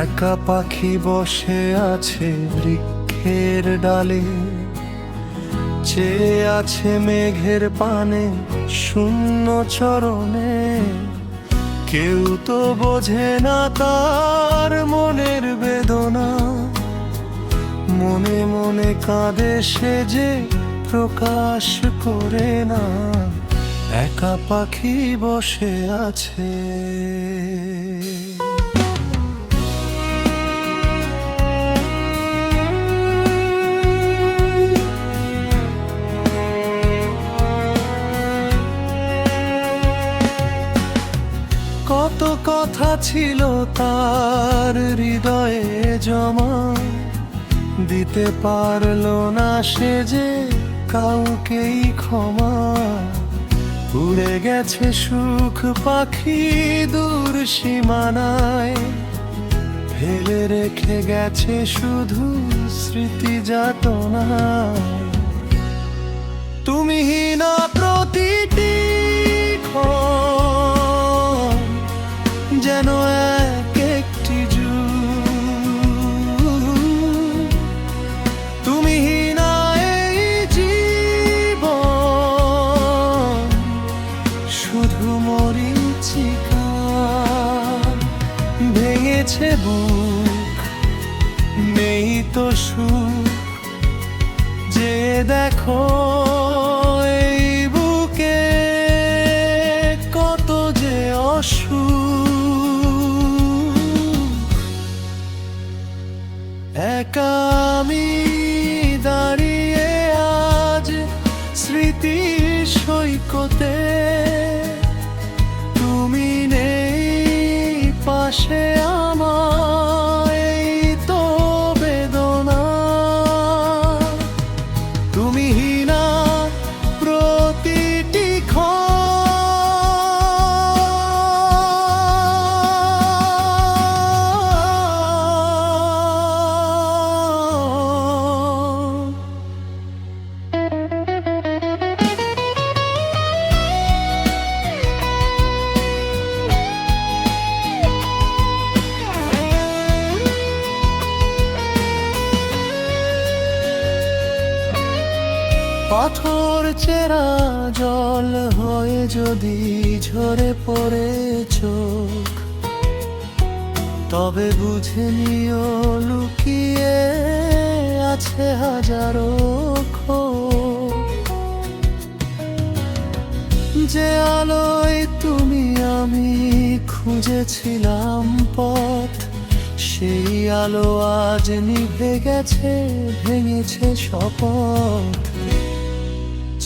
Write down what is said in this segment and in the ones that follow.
একা পাখি বসে আছে বৃক্ষের ডালে, চেয়ে আছে মেঘের পানে শূন্য চরণে। কেউ তো বোঝে না তার মনের বেদনা, মনে মনে কাঁদে সে যে প্রকাশ করে না। একা পাখি বসে আছে। কত কথা ছিল তার হৃদয়ে জমা, দিতে পারলো না সে যে কাউকেই ক্ষমা। উড়ে গেছে সুখ পাখি দূর সীমানায়, ফেলে রেখে গেছে শুধু স্মৃতি যাতনায়। তুমি না প্রতিটি ক্ষণ যেন এক একটি যুগ। তুমি না এই জীবন শুধু মরীচিকা। ভেঙেছে বুক, নেই তো সুখ, যে দেখো এই বুকে কত যে অসুখ। একা আমি দাঁড়িয়ে আজ স্মৃতির সৈকতে, তুমি নেই পাশে আমার, এই তো বেদনা। তুমি না প্রতিটি ক্ষণ পাথর চেরা জল হয়ে যদি ঝরে পড়ে চোখ, তবে বুঝে নিও লুকিয়ে আছে হাজারো ক্ষোভ। যে আলোয় তুমি আমি খুঁজেছিলাম পথ, সেই আলো আজ নিভে গেছে, ভেঙেছে শপথ।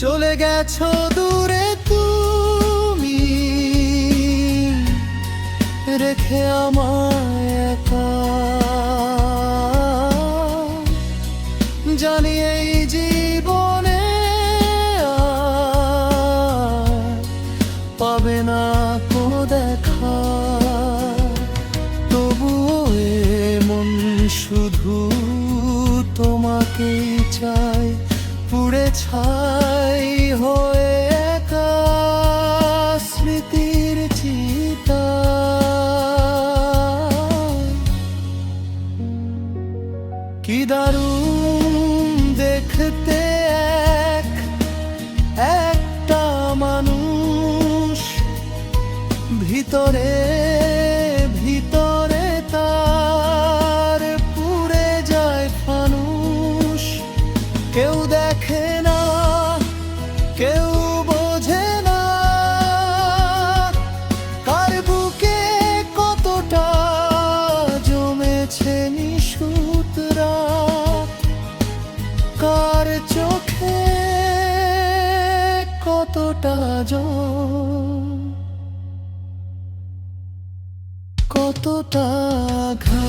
চলে গেছো দূরে তুমি, রেখে আমায় একা। জানি এই জীবনে আর পাবে না কোনো দেখা, তবুও এ মন শুধু তোমাকেই চাই। পুড়ে ছাই হয়ে একা স্মৃতির চিতা। কি দারুণ দেখতে একটা মানুষ, ভিতরে ভিতরে তার পুড়ে যায় ফানুষ। কেউ দেখে না, কেউ বোঝে না, কার বুকে কতটা জমেছে নিশুত রাত, কার চোখে কতটা কতটা ঘা।